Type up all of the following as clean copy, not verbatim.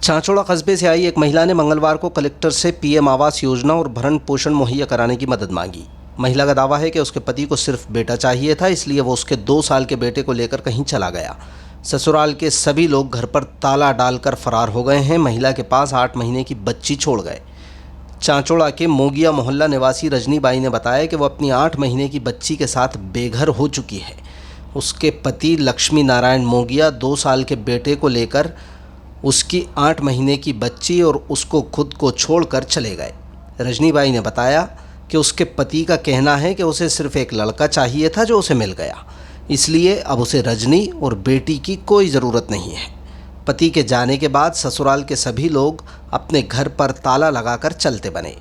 चांचौड़ा कस्बे से आई एक महिला ने मंगलवार को कलेक्टर से पीएम आवास योजना और भरण पोषण मुहैया कराने की मदद मांगी। महिला का दावा है कि उसके पति को सिर्फ बेटा चाहिए था, इसलिए वो उसके 2 साल के बेटे को लेकर कहीं चला गया। ससुराल के सभी लोग घर पर ताला डालकर फरार हो गए हैं। महिला के पास 8 महीने की बच्ची छोड़ गए। चांचौड़ा के मोगिया मोहल्ला निवासी रजनी बाई ने बताया कि वो अपनी 8 महीने की बच्ची के साथ बेघर हो चुकी है। उसके पति लक्ष्मी नारायण मोगिया 2 साल के बेटे को लेकर उसकी 8 महीने की बच्ची और उसको खुद को छोड़कर चले गए। रजनी बाई ने बताया कि उसके पति का कहना है कि उसे सिर्फ एक लड़का चाहिए था जो उसे मिल गया, इसलिए अब उसे रजनी और बेटी की कोई ज़रूरत नहीं है। पति के जाने के बाद ससुराल के सभी लोग अपने घर पर ताला लगाकर चलते बने।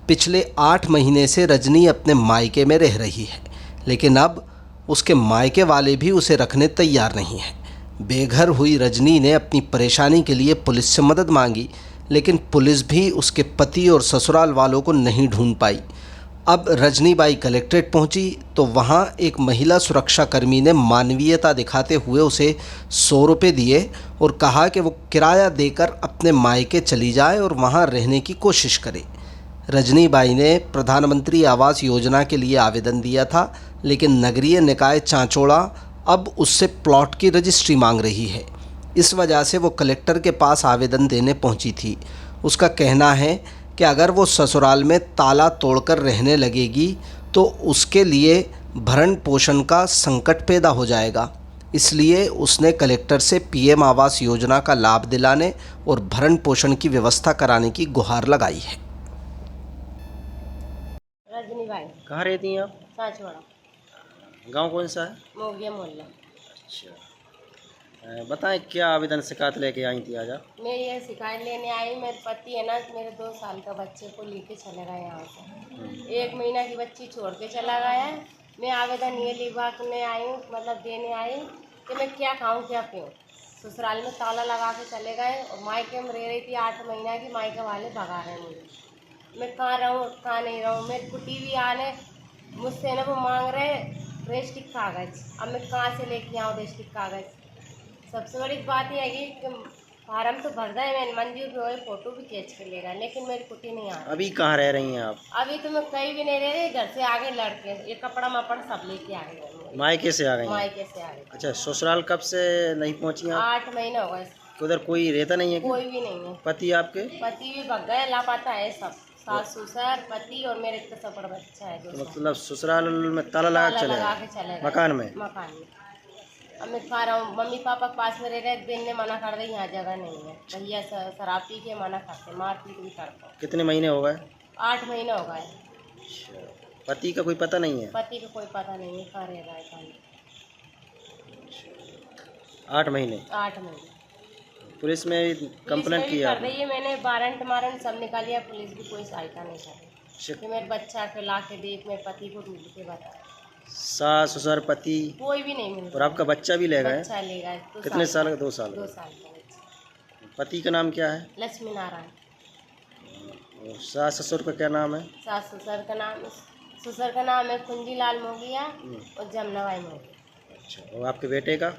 पिछले 8 महीने से रजनी अपने मायके में रह रही है, लेकिन अब उसके मायके वाले भी उसे रखने तैयार नहीं हैं। बेघर हुई रजनी ने अपनी परेशानी के लिए पुलिस से मदद मांगी, लेकिन पुलिस भी उसके पति और ससुराल वालों को नहीं ढूंढ पाई। अब रजनी बाई कलेक्ट्रेट पहुंची तो वहां एक महिला सुरक्षा कर्मी ने मानवीयता दिखाते हुए उसे 100 रुपये दिए और कहा कि वो किराया देकर अपने मायके चली जाए और वहां रहने की कोशिश करे। रजनी बाई ने प्रधानमंत्री आवास योजना के लिए आवेदन दिया था, लेकिन नगरीय निकाय चांचौड़ा अब उससे प्लॉट की रजिस्ट्री मांग रही है। इस वजह से वो कलेक्टर के पास आवेदन देने पहुंची थी। उसका कहना है कि अगर वो ससुराल में ताला तोड़कर रहने लगेगी तो उसके लिए भरण पोषण का संकट पैदा हो जाएगा। इसलिए उसने कलेक्टर से पीएम आवास योजना का लाभ दिलाने और भरण पोषण की व्यवस्था कराने की गुहार लगाई है। रजनी भाई कहाँ रहती हैं आप? चांचौड़ा, गांव कौन सा है? मोगिया मोहल्ला। अच्छा, बताएं क्या आवेदन शिकायत लेके आई थी आज आप? मैं ये शिकायत लेने आई। मेरे पति है ना, मेरे 2 साल का बच्चे को लेके चले गए यहाँ से। 1 महीना की बच्ची छोड़ के चला गया है। मैं आवेदन ये लिखवाने आई हूँ, मतलब देने आई कि मैं क्या खाऊँ क्या पीऊँ। ससुराल में ताला लगा के चले गए और मायके में रह रही थी 8 महीना की। मायके वाले भगा रहे हैं मुझे। मैं कहाँ रहूँ कहाँ नहीं रहूँ। मेरे कुटी भी आने मुझसे ना वो मांग रहे रेस्टिक कागज़। अब मैं कहाँ से लेके आऊँ रेस्टिक कागज़। सबसे बड़ी बात यह है कि फार्म तो भर रहे, मैंने मंजूर भी हुए, फ़ोटो भी खींच के ले गए, लेकिन मेरी कुटी नहीं आ रही। अभी कहाँ रह रही हैं आप? अभी तो मैं कहीं भी नहीं रह रही। घर से आगे लड़के ये कपड़ा मपड़ सब लेके आ गए। मायके से आ गई हैं? मायके से आ गए। अच्छा, ससुराल कब से नहीं पहुंची आप? 8 महीने हो गए। कि उधर कोई रहता नहीं है क्या? कोई भी नहीं है। पति आपके? पति भी भग गए, लापता है सब। सास ससुर पति और मेरे एक तो बड़ा बच्चा है। तो मतलब ससुराल में ताला लगा के चले गए? मकान में? मकान में। अब मैं खा रहा हूँ, मम्मी पापा के पास में रह रहे। दिन ने मना कर रही, यहाँ जगह नहीं है। भैया शराब पी के मना करते, मार पीट भी करते हैं। कितने महीने हो गए? 8 महीने हो गए। अच्छा, पति का कोई पता नहीं है? पति का कोई पता नहीं है कहाँ रह रहा है कहाँ नहीं। 8 महीने? 8 महीने। पुलिस में कंप्लेंट की कर रही है मैंने, वारंट मारंट सब निकाल लिया। पुलिस भी कोई सहायता नहीं कर रही कि मेरे बच्चा के ला के देख, मेरे पति को ढूंढ के बता। सास ससुर पति कोई भी नहीं मिल और आपका बच्चा भी ले गए? बच्चा ले गए। कितने साल का? 2 साल। 2 साल का बच्चा। पति का नाम क्या है? लक्ष्मी नारायण। और सास ससुर का क्या नाम है? सास ससुर का नाम है कुंजीलाल मोगिया और जमनाबाई मोगिया। अच्छा, और आपके बेटे का?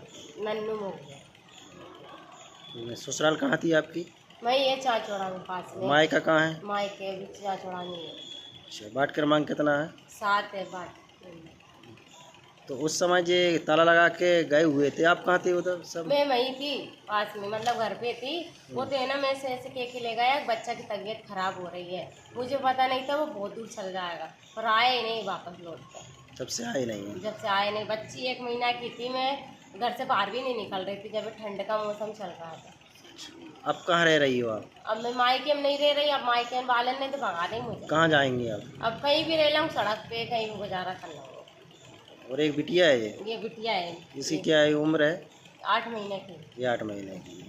नन्नू मोगिया। ससुराल कहाँ थी आपकी? वही है चांचौड़ा में पास में। मायका कहाँ है? मायके भी चांचौड़ा में है। अच्छा, बाट क्रमांक कितना है? 7 है बाट। तो उस समय जे ताला लगा के गए हुए थे, आप कहाँ थे उधर सब? मैं वहीं थी पास में, मतलब घर पे थी। वो तो है ना, मैं से ऐसे कह के ले गया बच्चा की तबीयत खराब हो रही है। मुझे पता नहीं था वो बहुत दूर चल जाएगा, पर आए ही नहीं वापस लौट कर। तब से आए नहीं है? जब से आए नहीं। बच्ची 1 महीना की थी, मैं घर से बाहर भी नहीं निकल रही थी जब ठंड का मौसम चल रहा था। अब कहाँ रह रही हो आप? अब मैं मायके में नहीं रह रही। अब मायके वाले ने तो भगा दें मुझे। कहाँ जाएंगी आप? अब कहीं भी रह लूँ, सड़क पे कहीं भी गुजारा कर लूँ। और एक बिटिया है ये बिटिया है। इसकी क्या है उम्र है? 8 महीने की। ये 8 महीने की है।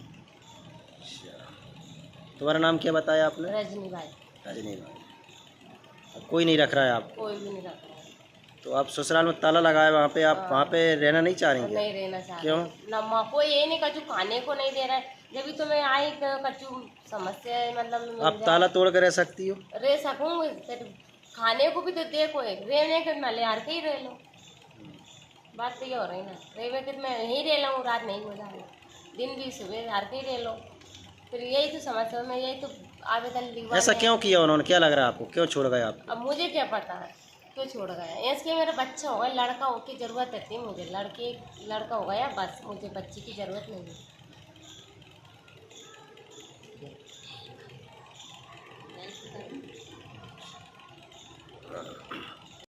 अच्छा, तुम्हारा नाम क्या बताया आपने? रजनी भाई। रजनी भाई। अब कोई नहीं रख रहा है आपको? कोई भी नहीं रख रहा है। तो आप ससुराल में ताला लगाए वहाँ पे, आप वहाँ पे रहना नहीं चाह रही हैं? नहीं रहना चाह रही। क्यों? ना माँ को ये नहीं, कचू खाने को नहीं दे रहा है। जब भी तो मैं आई कचू समस्या है, मतलब आप ताला तोड़ कर रह सकती हो? रह सकूँ, फिर खाने को भी तो देखो, रहने के न ले हार के ही रह लो। बात तो ये हो रही ना, रहे मैं यहीं रह लूँ, रात नहीं गुजारूँ, दिन भी सुबह हार के ही रह लो। फिर यही तो समस्या, मैं यही तो आवेदन लिखवा। ऐसा क्यों किया उन्होंने, क्या लग रहा है आपको, क्यों छोड़ गए आप? अब मुझे क्या पता है क्यों छोड़ गया। इसके मेरा बच्चा होगा, लड़का हो की ज़रूरत थी मुझे, लड़का हो गया बस, मुझे बच्चे की ज़रूरत नहीं है।